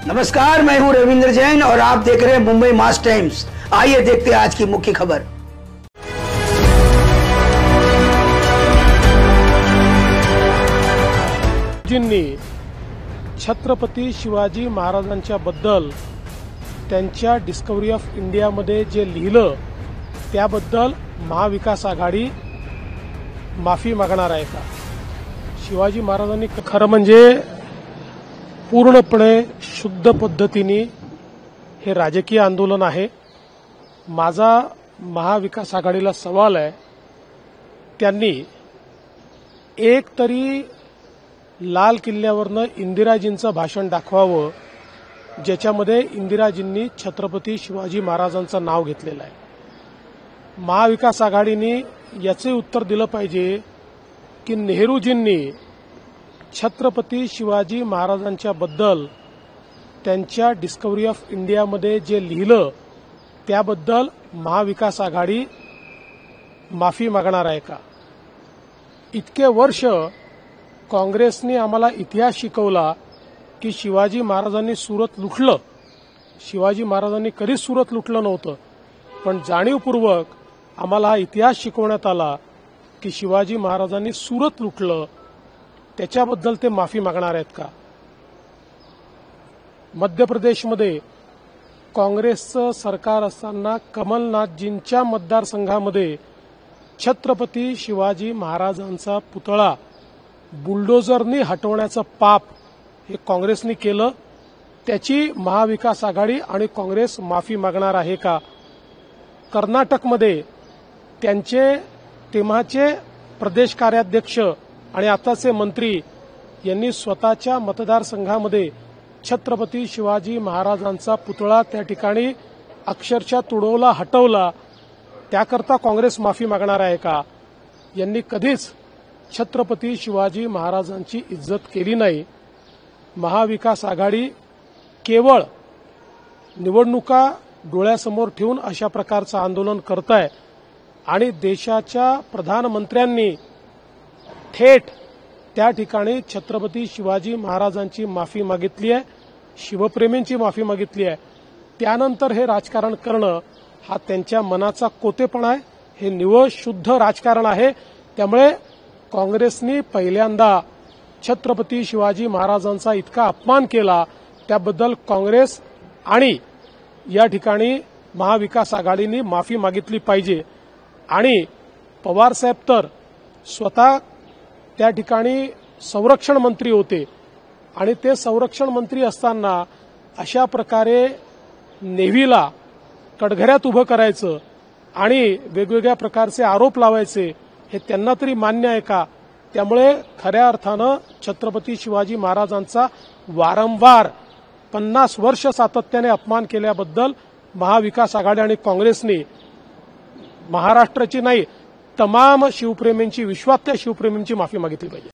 नमस्कार, मैं हूं रविंद्र जैन और आप देख रहे हैं मुंबई मास टाइम्स। आइए देखते हैं आज की मुख्य खबर। जींनी छत्रपती शिवाजी महाराजांच्या बद्दल त्यांच्या डिस्कवरी ऑफ इंडियामध्ये जे लिहिलं त्याबद्दल महाविकास आघाडी माफी मागणार आहे का? शिवाजी महाराजांनी खरं म्हणजे पूर्णपणे शुद्ध पद्धतीने हे राजकीय आंदोलन आहे। माझा महाविकास आघाडीला सवाल आहे, त्यांनी एक तरी लाल किल्ल्यावरनं इंदिराजींचं भाषण दाखवावं ज्याच्यामध्ये इंदिराजींनी छत्रपती शिवाजी महाराजांचं नाव घेतलेलं आहे। महाविकास आघाडीने याचे उत्तर दिलं पाहिजे की नेहरूजींनी छत्रपती शिवाजी महाराजांच्या बद्दल त्यांच्या डिस्कवरी ऑफ इंडियामध्ये जे लिहिलं त्याबद्दल महाविकास आघाडी माफी मागणार आहे का? इतके वर्ष काँग्रेसने आम्हाला इतिहास शिकवला की शिवाजी महाराजांनी सुरत लुटलं। शिवाजी महाराजांनी कधीच सुरत लुटलं नव्हतं, पण जाणीवपूर्वक आम्हाला हा इतिहास शिकवण्यात आला की शिवाजी महाराजांनी सुरत लुटलं, त्याच्याबद्दल ते माफी मागणार आहेत का? मध्य प्रदेशमध्ये काँग्रेसचं सरकार असताना कमलनाथजींच्या मतदारसंघामध्ये छत्रपती शिवाजी महाराजांचा पुतळा बुलडोझरनी हटवण्याचं पाप हे काँग्रेसने केलं। त्याची महाविकास आघाडी आणि काँग्रेस माफी मागणार आहे का? कर्नाटकमध्ये त्यांचे तेव्हाचे प्रदेश कार्याध्यक्ष आणि आताचे मंत्री यांनी स्वतःच्या मतदारसंघामध्ये छत्रपती शिवाजी महाराजांचा पुतळा त्या ठिकाणी अक्षरशः तुडवला, हटवला। त्याकरता काँग्रेस माफी मागणार आहे का? यांनी कधीच छत्रपती शिवाजी महाराजांची इज्जत केली नाही। महाविकास आघाडी केवळ निवडणुका डोळ्यासमोर ठेवून अशा प्रकारचं आंदोलन करत आहे आणि देशाच्या प्रधानमंत्र्यांनी थेट त्या ठिकाणी छत्रपती शिवाजी महाराजांची माफी मागितली आहे, शिवप्रेमींची माफी मागितली आहे। त्यानंतर हे राजकारण करणं हा त्यांच्या मनाचा कोतेपणा आहे, हे निव्वळ शुद्ध राजकारण आहे। त्यामुळे काँग्रेसने पहिल्यांदा छत्रपती शिवाजी महाराजांचा इतका अपमान केला त्याबद्दल काँग्रेस आणि या ठिकाणी महाविकास आघाडीने माफी मागितली पाहिजे। आणि पवारसाहेब तर स्वतः त्या ठिकाणी संरक्षण मंत्री होते आणि ते संरक्षण मंत्री असताना अशा प्रकारे नेव्हीला कटघऱ्यात उभं करायचं आणि वेगवेगळ्या प्रकारचे आरोप लावायचे हे त्यांना तरी मान्य आहे का? त्यामुळे खऱ्या अर्थानं छत्रपती शिवाजी महाराजांचा वारंवार 50 वर्ष सातत्याने अपमान केल्याबद्दल महाविकास आघाडी आणि काँग्रेसने महाराष्ट्राची नाही तमाम शिवप्रेमींची, विश्वातल्या शिवप्रेमींची माफी मागितली पाहिजे।